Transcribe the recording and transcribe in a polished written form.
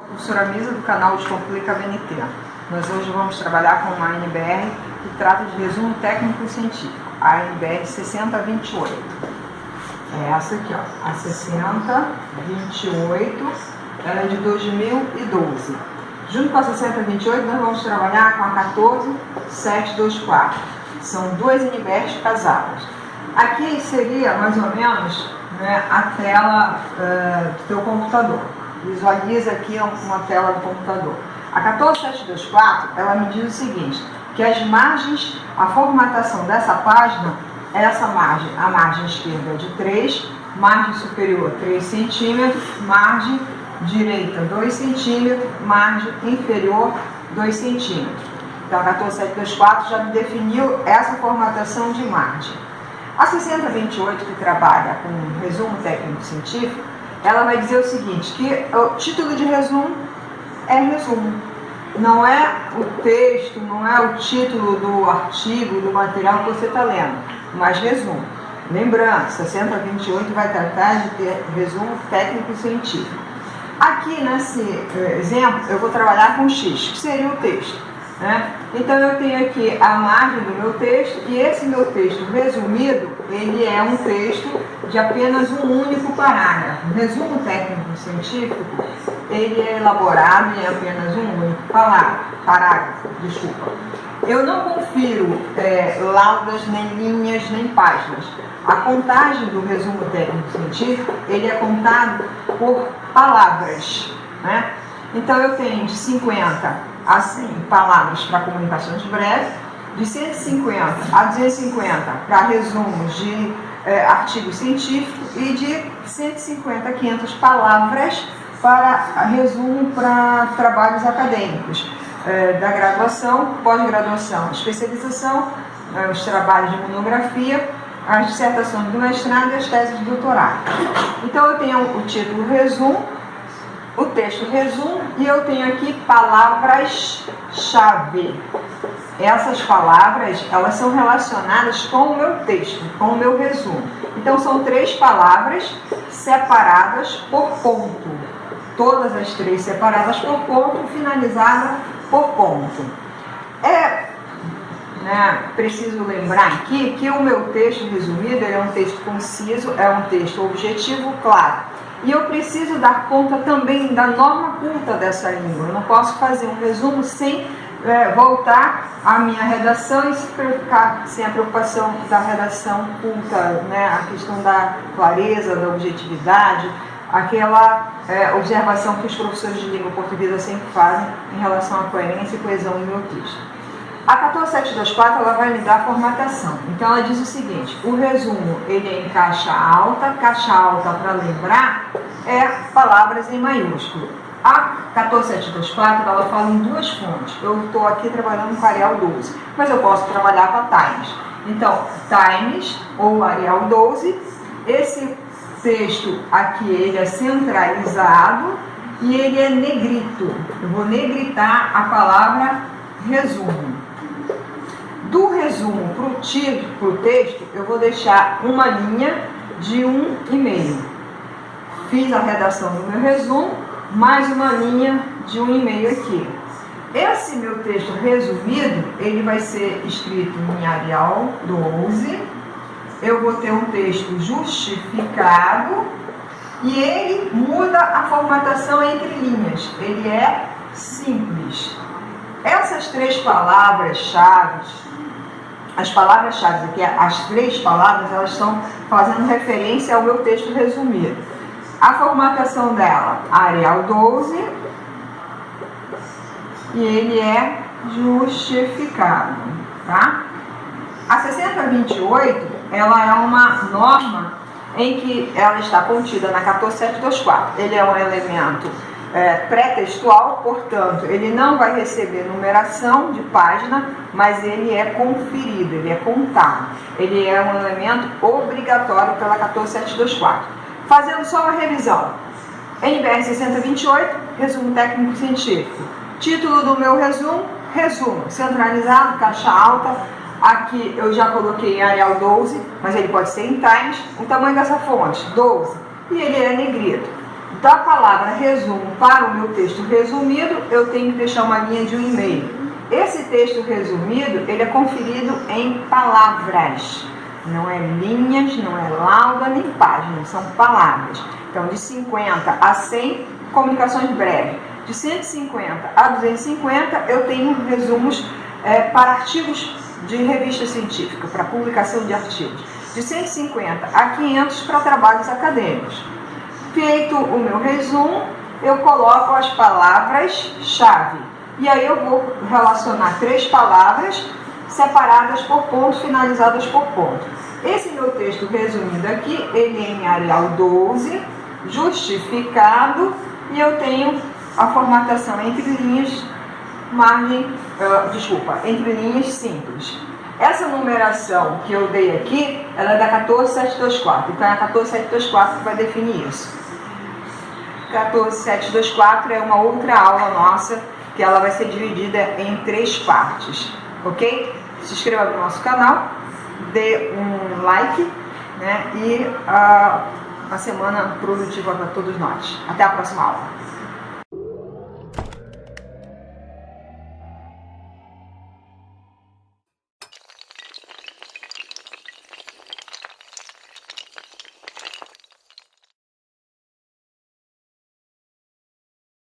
Professora Misa do canal Descomplica BNT. Nós hoje vamos trabalhar com uma ANBR que trata de resumo técnico científico, a ANBR 6028. É essa aqui, ó, a 6028, ela é de 2012. Junto com a 6028, nós vamos trabalhar com a 14724. São duas ANBRs casadas. Aqui seria mais ou menos, né, a tela do teu computador. Visualiza aqui uma tela do computador. A 14724, ela me diz o seguinte, que as margens, a formatação dessa página, essa margem, a margem esquerda é de 3, margem superior 3 centímetros, margem direita 2 centímetros, margem inferior 2 centímetros. Então a 14724 já me definiu essa formatação de margem. A 6028, que trabalha com resumo técnico científico, ela vai dizer o seguinte, que o título de resumo é resumo. Não é o texto, não é o título do artigo, do material que você está lendo, mas resumo. Lembrando, 6028 vai tratar de ter resumo técnico científico. Aqui nesse exemplo, eu vou trabalhar com X, que seria o texto, né? Então eu tenho aqui a margem do meu texto, e esse meu texto resumido, ele é um texto de apenas um único parágrafo. O resumo técnico científico, ele é elaborado em apenas um único parágrafo. Eu não confiro laudas, nem linhas, nem páginas. A contagem do resumo técnico científico, ele é contado por palavras, né? Então eu tenho de 50 a 100 palavras para comunicações breves, de 150 a 250 para resumos de artigos científicos e de 150 a 500 palavras para resumo para trabalhos acadêmicos, da graduação, pós-graduação, especialização, os trabalhos de monografia, as dissertações do mestrado e as teses de doutorado. Então eu tenho o título resumo, o texto resumo, e eu tenho aqui palavras-chave. Essas palavras, elas são relacionadas com o meu texto, com o meu resumo. Então são 3 palavras separadas por ponto. Todas as 3 separadas por ponto, finalizada por ponto. Preciso lembrar aqui que o meu texto resumido é um texto conciso, é um texto objetivo, claro. E eu preciso dar conta também da norma culta dessa língua. Eu não posso fazer um resumo sem voltar à minha redação e ficar sem a preocupação da redação culta, né? A questão da clareza, da objetividade, aquela observação que os professores de língua portuguesa sempre fazem em relação à coerência e coesão do meu texto. A 14724, ela vai me dar a formatação. Então ela diz o seguinte, o resumo, ele é em caixa alta para lembrar, é palavras em maiúsculo. A 14724, ela fala em 2 fontes. Eu estou aqui trabalhando com Arial 12, mas eu posso trabalhar com a Times. Então, Times ou Arial 12, esse texto aqui, ele é centralizado e ele é negrito. Eu vou negritar a palavra resumo. Do resumo para o texto, eu vou deixar uma linha de 1,5. Fiz a redação do meu resumo, mais uma linha de 1,5 aqui. Esse meu texto resumido, ele vai ser escrito em Arial 12. Eu vou ter um texto justificado e ele muda a formatação entre linhas. Ele é simples. Essas 3 palavras-chave, as palavras-chave aqui, as 3 palavras, elas estão fazendo referência ao meu texto resumido. A formatação dela, Arial 12, e ele é justificado, tá? A 6028, ela é uma norma em que ela está contida na 14724. Ele é um elemento pré-textual, portanto, ele não vai receber numeração de página, mas ele é conferido, ele é contado. Ele é um elemento obrigatório pela 14724. Fazendo só uma revisão. ANBR 6028, resumo técnico científico. Título do meu resumo, centralizado, caixa alta. Aqui eu já coloquei em Arial 12, mas ele pode ser em Times. O tamanho dessa fonte, 12. E ele é negrito. da palavra resumo para o meu texto resumido, eu tenho que deixar uma linha de um e-mail. Esse texto resumido, ele é conferido em palavras. Não é linhas, não é lauda, nem páginas, são palavras. Então, de 50 a 100, comunicações breves. De 150 a 250, eu tenho resumos para artigos de revista científica, para publicação de artigos. De 150 a 500, para trabalhos acadêmicos. Feito o meu resumo, eu coloco as palavras-chave. E aí eu vou relacionar 3 palavras separadas por ponto, finalizadas por ponto. Esse meu texto resumido aqui, ele é em Arial 12, justificado, e eu tenho a formatação entre linhas, entre linhas simples. Essa numeração que eu dei aqui, ela é da 14724, então é a 14724 que vai definir isso. 14724 é uma outra aula nossa, que ela vai ser dividida em 3 partes, ok? Se inscreva no nosso canal, dê um like, né? E a semana produtiva para todos nós. Até a próxima aula.